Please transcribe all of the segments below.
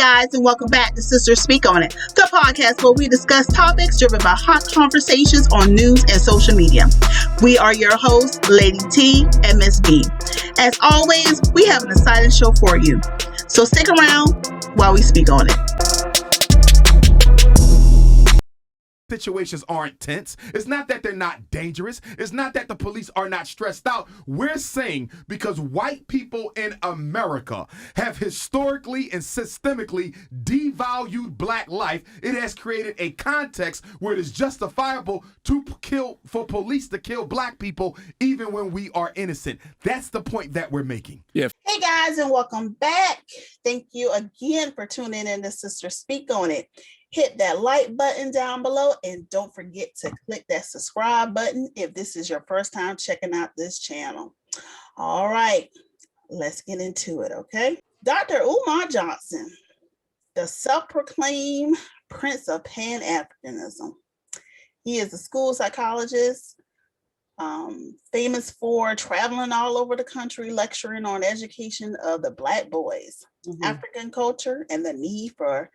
guys, and welcome back to Sisters Speak On It, the podcast where we discuss topics driven by hot conversations on news and social media. We are your hosts, Lady T and Miss B. As always, we have an exciting show for you. So stick around while we speak on it. Situations aren't tense. It's not that they're not dangerous. It's not that the police are not stressed out. We're saying because white people in America have historically and systemically devalued black life, it has created a context where it is justifiable for police to kill black people even when we are innocent. That's the point that we're making. Yeah. Hey guys, and welcome back. Thank you again for tuning in to Sisters Speak On It. Hit that like button down below and don't forget to click that subscribe button if this is your first time checking out this channel. All right, let's get into it, okay? Dr. Umar Johnson, the self-proclaimed Prince of Pan-Africanism. He is a school psychologist, famous for traveling all over the country, lecturing on education of the Black boys, African culture, and the need for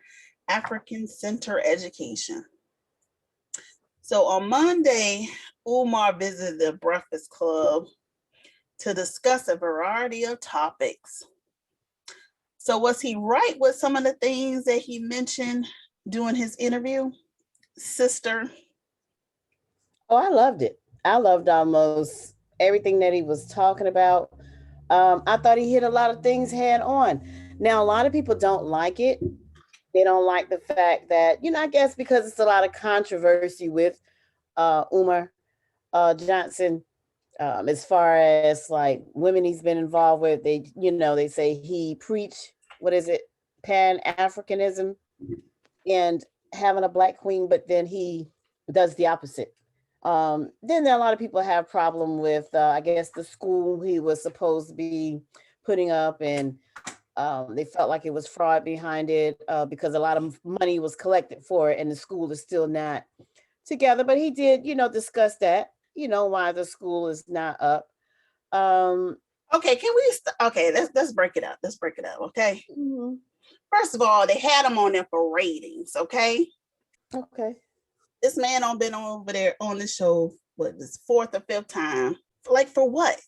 African Center education. So on Monday, Umar visited the Breakfast Club to discuss a variety of topics. So was he right with some of the things that he mentioned during his interview, sister? Oh, I loved it. I loved almost everything that he was talking about. I thought he hit a lot of things head on. Now, a lot of people don't like it. They don't like the fact that, I guess because it's a lot of controversy with Umar Johnson, as far as like women he's been involved with, they say he preached, Pan-Africanism and having a black queen, but then he does the opposite. Then there are a lot of people have problem with, I guess, the school he was supposed to be putting up, and they felt like it was fraud behind it because a lot of money was collected for it and the school is still not together. But he did, discuss that, why the school is not up. Okay, let's break it up. Okay. Mm-hmm. First of all, they had him on there for ratings. Okay. This man been over there on the show, this fourth or fifth time? Like, for what?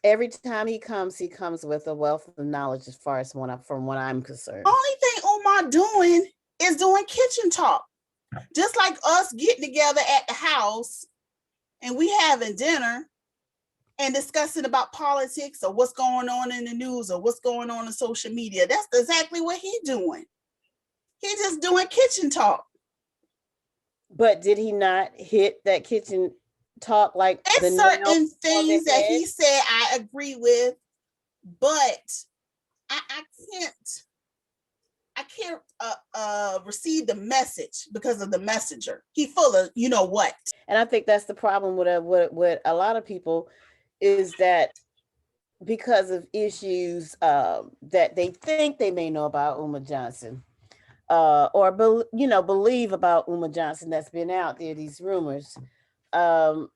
Every time he comes with a wealth of knowledge as far as from what I'm concerned. Only thing Umar doing is doing kitchen talk. Just like us getting together at the house and we having dinner and discussing about politics or what's going on in the news or what's going on in social media. That's exactly what he's doing. He's just doing kitchen talk. But did he not hit that kitchen talk like it's certain things that he said I agree with, but I can't receive the message because of the messenger. He full of what. And I think that's the problem with a lot of people, is that because of issues that they think they may know about Umar Johnson, or believe about Umar Johnson, that's been out there, these rumors. Ain't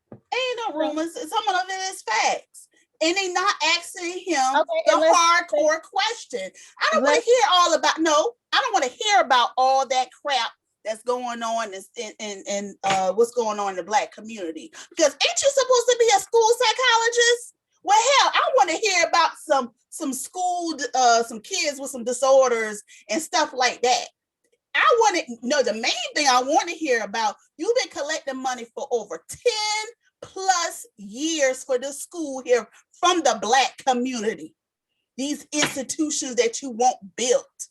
no rumors. Some of it is facts, and they not asking him the hardcore question. I don't want to hear I don't want to hear about all that crap that's going on in what's going on in the Black community. Because ain't you supposed to be a school psychologist? Well, hell, I want to hear about some school some kids with some disorders and stuff like that. I want to know the main thing I want to hear about. You've been collecting money for over 10 plus years for the school here from the Black community. These institutions that you want built.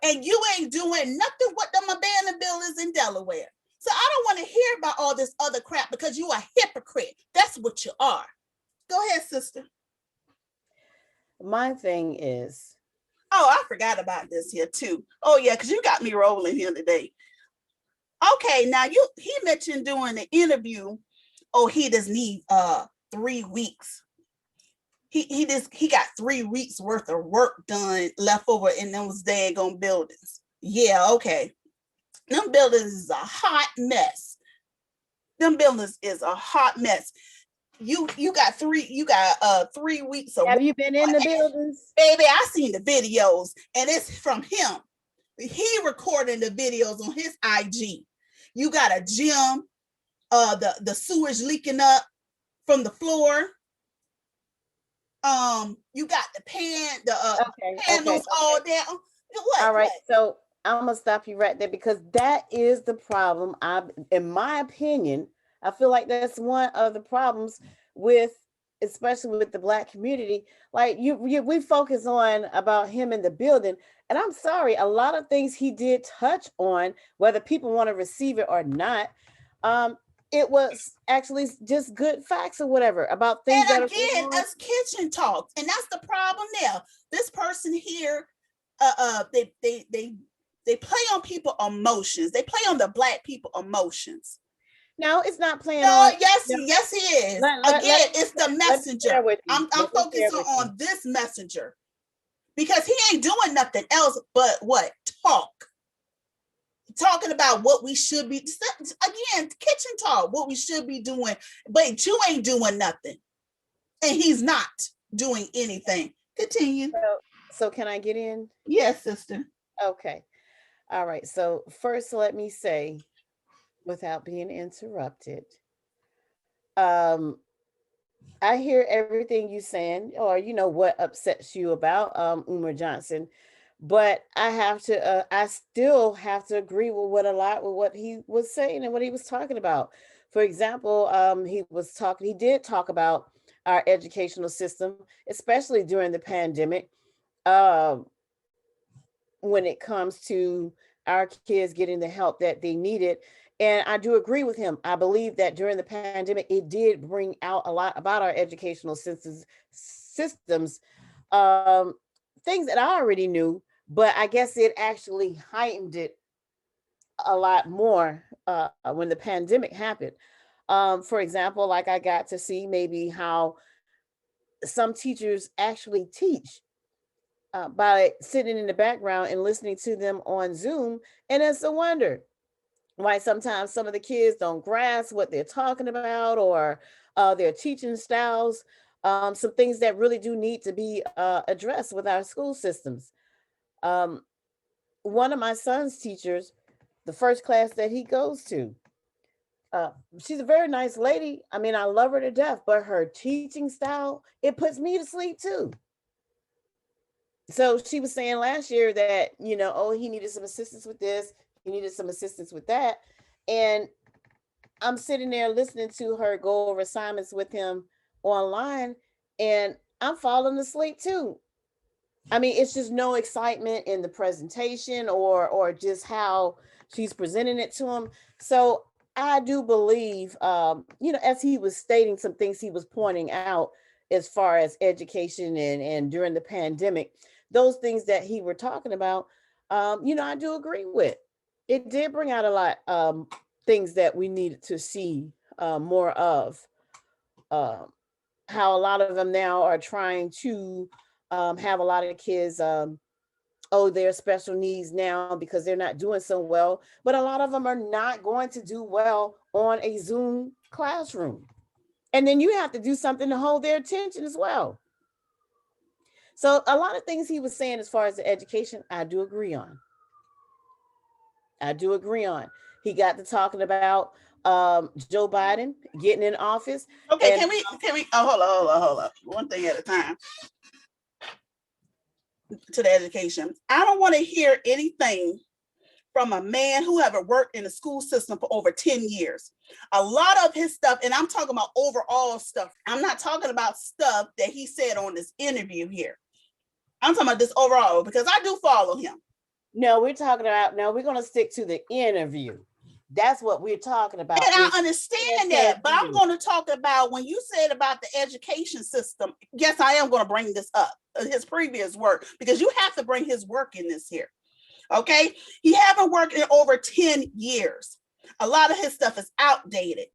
And you ain't doing nothing with them abandoned buildings in Delaware. So I don't want to hear about all this other crap because you are a hypocrite. That's what you are. Go ahead, sister. My thing is, I forgot about this here too. Oh yeah, because you got me rolling here today. Okay, now he mentioned during the interview, he does need 3 weeks. He got 3 weeks worth of work done left over in those daggone buildings. Yeah, okay. Them buildings is a hot mess. You got 3 weeks of Have you been in the buildings? baby. I seen the videos, and it's from him. He recording the videos on his IG. You got a gym, the sewage leaking up from the floor. You got the panels all down. What? All right, what? so I'm gonna stop you right there because that is the problem. In my opinion, I feel like that's one of the problems with, especially with the Black community. Like we focus on about him in the building, and I'm sorry, a lot of things he did touch on, whether people want to receive it or not. It was actually just good facts or whatever about things And that again, are us kitchen talk, and that's the problem now. This person here, they play on people emotions. They play on the Black people emotions. No, it's not playing No, on. yes, No. yes, he is. Again, It's the messenger. I'm focusing on this. this messenger because he ain't doing nothing else but what? Talking about what we should be, again, kitchen talk, what we should be doing, but you ain't doing nothing. And he's not doing anything. Continue. So can I get in? Yes, sister. Okay. All right. So first, let me say, without being interrupted, I hear everything you saying, or what upsets you about Umar Johnson, but I still have to agree with what he was saying and what he was talking about. For example, he did talk about our educational system, especially during the pandemic, uh, when it comes to our kids getting the help that they needed. And I do agree with him. I believe that during the pandemic, it did bring out a lot about our educational systems, um, things that I already knew, but I guess it actually heightened it a lot more when the pandemic happened. For example, like I got to see maybe how some teachers actually teach by sitting in the background and listening to them on Zoom. And it's a wonder why sometimes some of the kids don't grasp what they're talking about, or their teaching styles, some things that really do need to be addressed with our school systems. Um, One of my son's teachers, the first class that he goes to, uh, she's a very nice lady. I mean, I love her to death, but her teaching style, it puts me to sleep too. So she was saying last year that, oh, he needed some assistance with this, he needed some assistance with that. And I'm sitting there listening to her go over assignments with him online, and I'm falling asleep too. I mean, it's just no excitement in the presentation, or just how she's presenting it to him. So I do believe, as he was stating some things he was pointing out as far as education and during the pandemic, those things that he were talking about, I do agree with. It did bring out a lot things that we needed to see more of. Um, how a lot of them now are trying to have a lot of kids their special needs now because they're not doing so well, but a lot of them are not going to do well on a Zoom classroom, and then you have to do something to hold their attention as well. So a lot of things he was saying as far as the education, I do agree on. He got to talking about Joe Biden getting in office. Okay, can we hold on. One thing at a time. To the education, I don't want to hear anything from a man who ever worked in the school system for over 10 years. A lot of his stuff, and I'm talking about overall stuff, I'm not talking about stuff that he said on this interview here. I'm talking about this overall, because I do follow him. No, we're going to stick to the interview. That's what we're talking about. And I understand that, but I'm going to talk about when you said about the education system. Yes, I am going to bring this up, his previous work, because you have to bring his work in this here. Okay. He haven't worked in over 10 years. A lot of his stuff is outdated.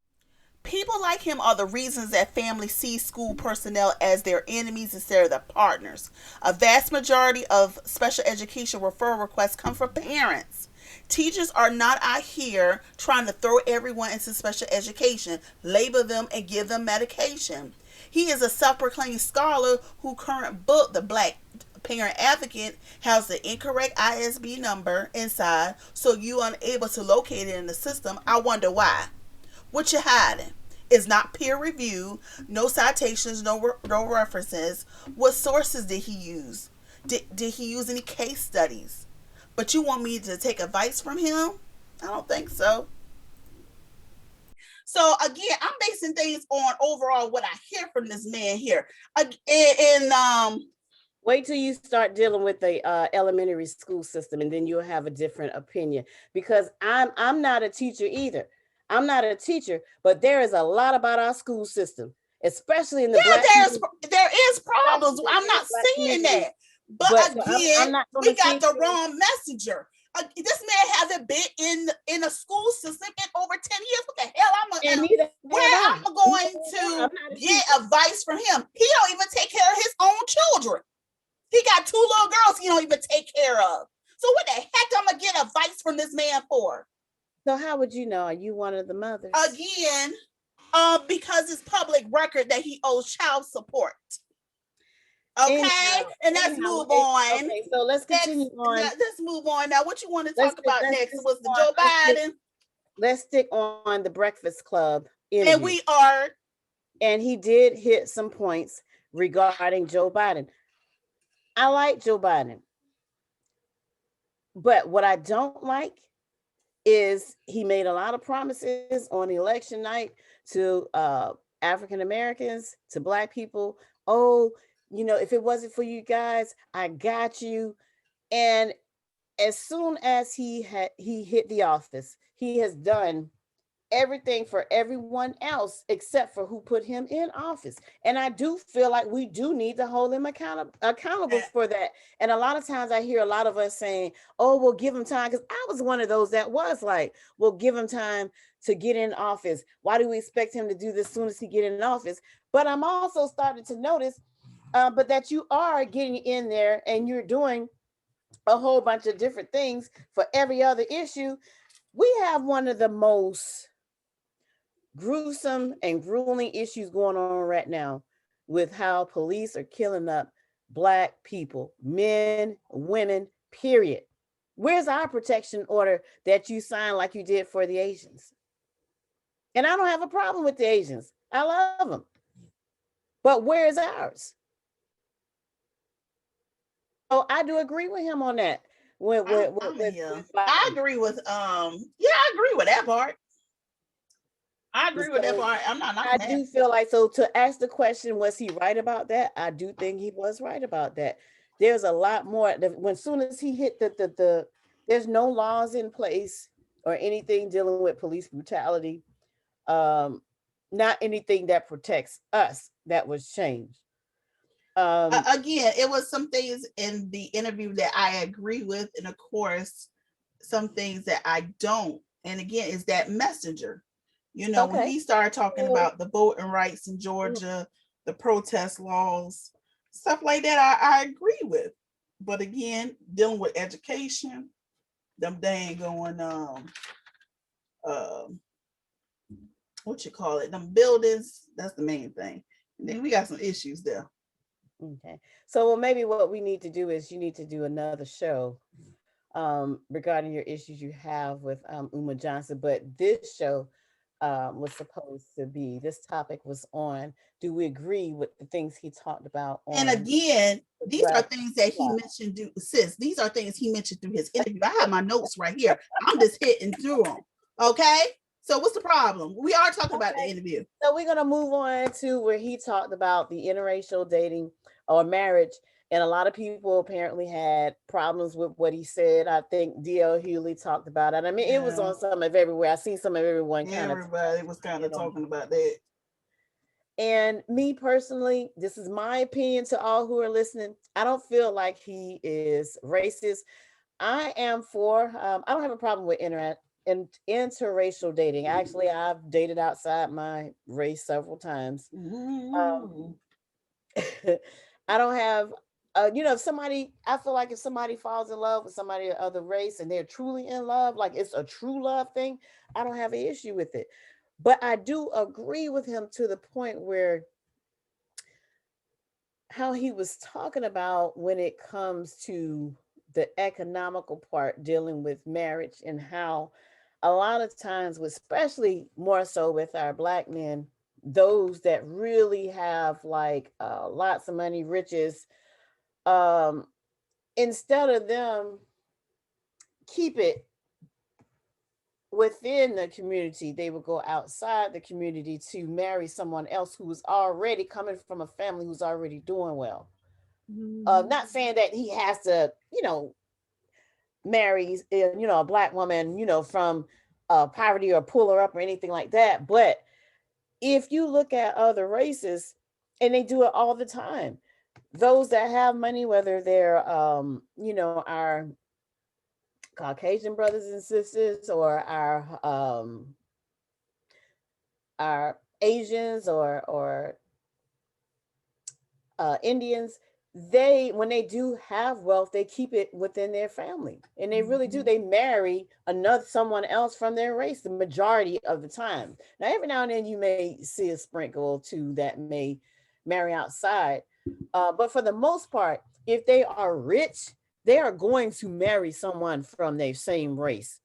People like him are the reasons that families see school personnel as their enemies instead of their partners. A vast majority of special education referral requests come from parents Teachers are not out here trying to throw everyone into special education, label them, and give them medication. He is a self-proclaimed scholar whose current book, The Black Parent Advocate, has the incorrect ISB number inside, so you are unable to locate it in the system. I wonder why. What you hiding? It's not peer review, no citations, no references. What sources did he use? Did he use any case studies? But you want me to take advice from him? I don't think so. So again, I'm basing things on overall what I hear from this man here. And wait till you start dealing with the elementary school system, and then you'll have a different opinion. Because I'm not a teacher either. I'm not a teacher, but there is a lot about our school system, especially in the black there is problems. I'm not saying that. But again, we got the wrong messenger. This man hasn't been in a school system in over 10 years. What the hell where am I going to get advice from him? He don't even take care of his own children. He got 2 little girls he don't even take care of. So what the heck am I gonna get advice from this man for? So how would you know? Are you one of the mothers? Again, because it's public record that he owes child support. Okay, and let's move on. Okay, so let's continue on. Let's move on. Now, what you want to talk about next was the Joe Biden. Let's stick on the Breakfast Club interview. And we are. And he did hit some points regarding Joe Biden. I like Joe Biden. But what I don't like is he made a lot of promises on election night to African Americans, to Black people. Oh, you know, if it wasn't for you guys, I got you. And as soon as he hit the office, he has done everything for everyone else except for who put him in office. And I do feel like we do need to hold him accountable for that. And a lot of times I hear a lot of us saying, oh, we'll give him time. Because I was one of those that was like, we'll give him time to get in office. Why do we expect him to do this as soon as he get in office? But I'm also starting to notice but that you are getting in there and you're doing a whole bunch of different things for every other issue. We have one of the most gruesome and grueling issues going on right now with how police are killing up Black people, men, women, period. Where's our protection order that you signed like you did for the Asians? And I don't have a problem with the Asians. I love them. But where is ours? So I do agree with him on that. I agree with I agree with that part. I agree with that part. I'm not. I do feel like, so to ask the question, was he right about that? I do think he was right about that. There's a lot more. When soon as he hit the there's no laws in place or anything dealing with police brutality. Not anything that protects us that was changed. Again, it was some things in the interview that I agree with, and of course, some things that I don't. And again, is that messenger. You know, when he started talking about the voting rights in Georgia, the protest laws, stuff like that, I agree with. But again, dealing with education, them dang going what you call it, them buildings, that's the main thing. And then we got some issues there. Okay. So well, maybe what we need to do is you need to do another show regarding your issues you have with Umar Johnson. But this show was supposed to be, this topic was on, do we agree with the things he talked about? And again, these are things that he mentioned, these are things he mentioned through his interview. I have my notes right here. I'm just hitting through them. Okay. So what's the problem? We are talking about the interview. So we're going to move on to where he talked about the interracial dating or marriage. And a lot of people apparently had problems with what he said. I think D.L. Hewley talked about it. I mean, it was on some of everywhere. I seen some of everyone everybody was kind of talking about that. And me personally, this is my opinion to all who are listening. I don't feel like he is racist. I am for, I don't have a problem with interracial dating. Actually, I've dated outside my race several times. I don't have if somebody, I feel like if somebody falls in love with somebody of other race and they're truly in love, like it's a true love thing, I don't have an issue with it. But I do agree with him to the point where how he was talking about when it comes to the economical part dealing with marriage, and how a lot of times, especially more so with our black men, those that really have like lots of money, riches, um, instead of them keep it within the community, they would go outside the community to marry someone else who was already coming from a family who's already doing well. Not saying that he has to, marry, a black woman, from poverty or pull her up or anything like that. But if you look at other races, and they do it all the time, those that have money, whether they're, our Caucasian brothers and sisters, or our Asians, or Indians, they, when they do have wealth, they keep it within their family, and they really do. They marry someone else from their race the majority of the time. Now, every now and then you may see a sprinkle or two that may marry outside, but for the most part, if they are rich, they are going to marry someone from their same race.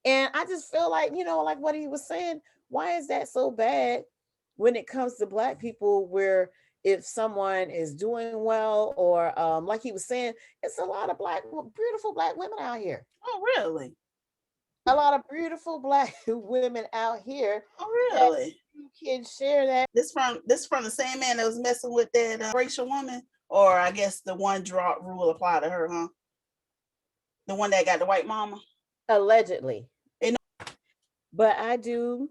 And I just feel like, like what he was saying, why is that so bad when it comes to black people, where if someone is doing well, or like he was saying, it's a lot of beautiful black women out here. Oh, really? A lot of beautiful black women out here. Oh, really? You can share that. This from the same man that was messing with that racial woman, or I guess the one drop rule apply to her, huh? The one that got the white mama, allegedly. But I do,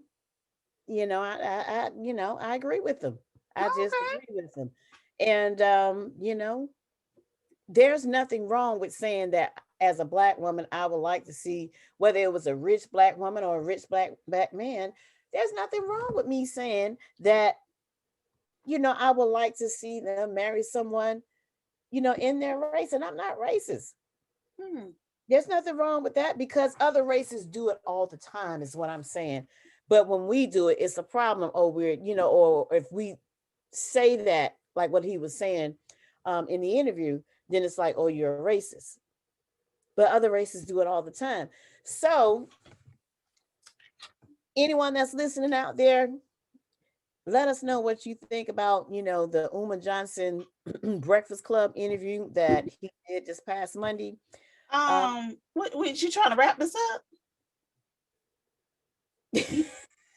I agree with them. I just agree with them. And there's nothing wrong with saying that as a black woman, I would like to see, whether it was a rich black woman or a rich black man, there's nothing wrong with me saying that, I would like to see them marry someone, in their race. And I'm not racist. There's nothing wrong with that, because other races do it all the time, is what I'm saying. But when we do it, it's a problem. Oh, we're, or if we say that, like what he was saying in the interview, then it's like, oh, you're a racist. But other races do it all the time. So anyone that's listening out there, let us know what you think about, the Umar Johnson Breakfast Club interview that he did this past Monday. What you trying to wrap this up?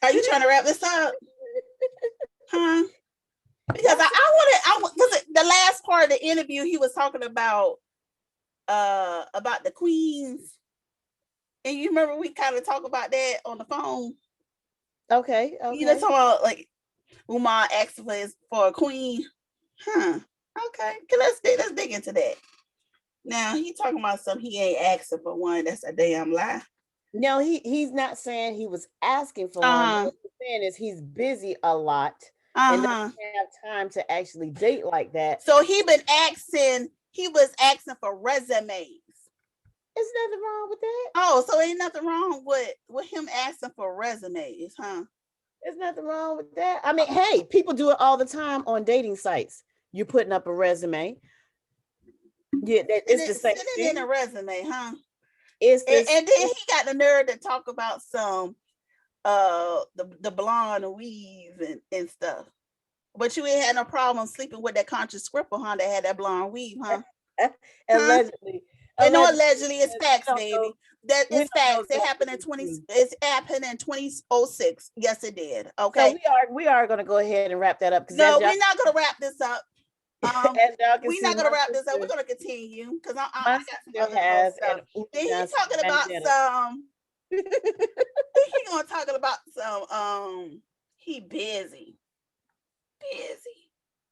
Are you trying to wrap this up? Huh? Because I wanted, because the last part of the interview, he was talking about the queens, and you remember we kind of talked about that on the phone. Okay. Talking about like Umar asked for a queen, huh? Okay, let's dig into that. Now he talking about something, he ain't asking for one. That's a damn lie. No, he's not saying he was asking for one. What he's saying is he's busy a lot and doesn't have time to actually date like that. So he was asking for resumes. There's nothing wrong with that. Oh, so ain't nothing wrong with him asking for resumes, huh? There's nothing wrong with that. I mean, hey, people do it all the time on dating sites. You're putting up a resume. Yeah, it's the same thing. In a resume, huh? And then he got the nerve to talk about some the blonde weave and stuff. But you ain't had no problem sleeping with that conscious scripper, huh? That had that blonde weave, huh? Allegedly. And no, allegedly, it's facts, baby. That is facts. It happened in 2006. Yes, it did. Okay. So we are going to go ahead and wrap that up. No, we're not going to wrap this up. We're not gonna wrap this up. We're gonna continue because I got some other stuff. Then he's talking about some. He's gonna talking about some. He busy.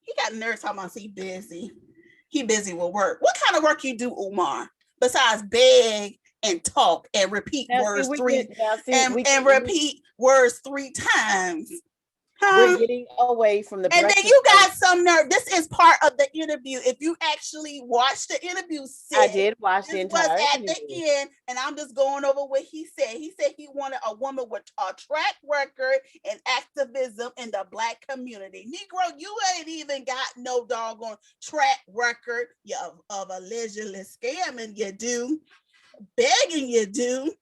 He got nerves talking about he busy. He busy with work. What kind of work you do, Umar? Besides beg and talk and repeat words three times. We're getting away from the And breakfast. then you got some nerve. This is part of the interview. If you actually watch the interview, I did watch the this entire was at interview. the end, and I'm just going over what he said. He said he wanted a woman with a track record and activism in the Black community. Negro, you ain't even got no doggone track record of allegedly scamming. You do, begging you do.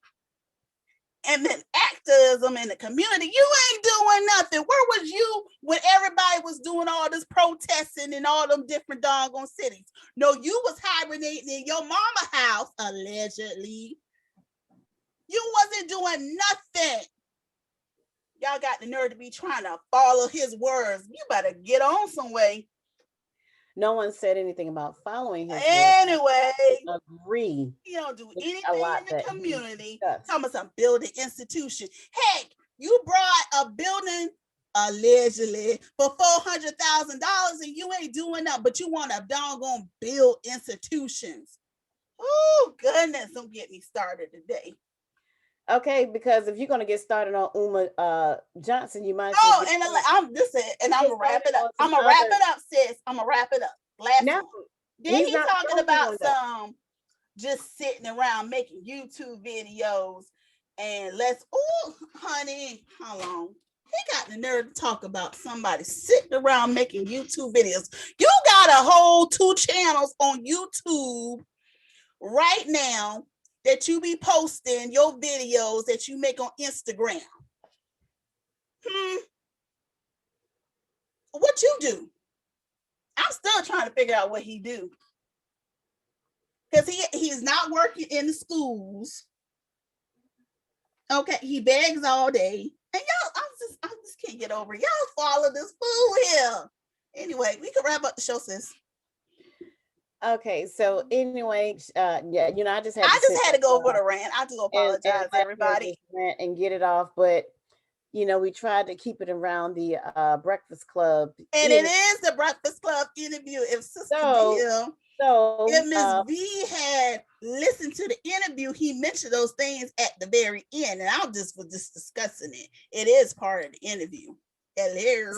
And then activism in the community. You ain't doing nothing. Where was you when everybody was doing all this protesting in all them different doggone cities? No, you was hibernating in your mama house, allegedly. You wasn't doing nothing. Y'all got the nerve to be trying to follow his words. You better get on some way. No one said anything about following his anyway. Words. Agree. You don't do anything in the community. Talking about some building institution. Heck, you brought a building allegedly for $400,000 and you ain't doing that, but you want to doggone build institutions. Oh goodness, don't get me started today. Okay, because if you're gonna get started on Umar Johnson, you might. And I'm gonna wrap it up. I'm gonna wrap it up, sis. I'm gonna wrap it up. Then he's talking about some just sitting around making YouTube videos and honey, how long? He got the nerve to talk about somebody sitting around making YouTube videos. You got a whole 2 channels on YouTube right now that you be posting your videos that you make on Instagram. What you do? I'm still trying to figure out what he do. Because he's not working in the schools. Okay, he begs all day. And y'all, I just can't get over it. Y'all follow this fool here. Anyway, we can wrap up the show, sis. Okay, so anyway, I just had to go over the rant. I just apologize, everybody, and get it off. But we tried to keep it around the Breakfast Club, and it is the Breakfast Club interview. If Sister if Miss V had listened to the interview, he mentioned those things at the very end, and I was just discussing it. It is part of the interview.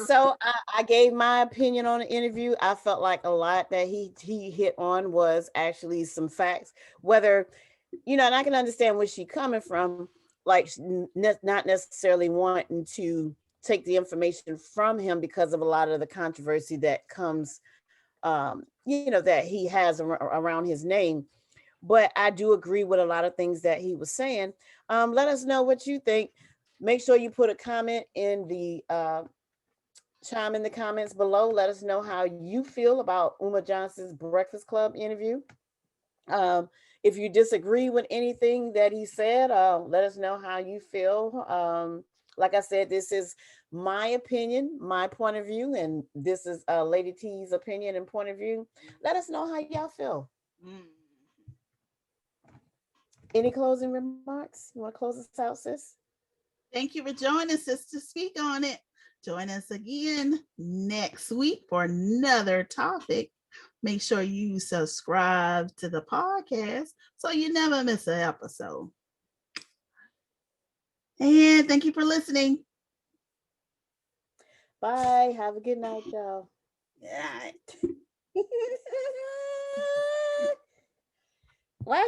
So I gave my opinion on the interview. I felt like a lot that he hit on was actually some facts, whether, and I can understand where she's coming from, like not necessarily wanting to take the information from him because of a lot of the controversy that comes, that he has around his name. But I do agree with a lot of things that he was saying. Let us know what you think. Make sure you put a comment in the chime in the comments below. Let us know how you feel about Umar Johnson's Breakfast Club interview. If you disagree with anything that he said, let us know how you feel. Like I said, this is my opinion, my point of view, and this is Lady T's opinion and point of view. Let us know how y'all feel. Any closing remarks? You want to close us out, sis? Thank you for joining us to speak on it. Join us again next week for another topic. Make sure you subscribe to the podcast so you never miss an episode. And thank you for listening. Bye. Have a good night, y'all. Good night. Why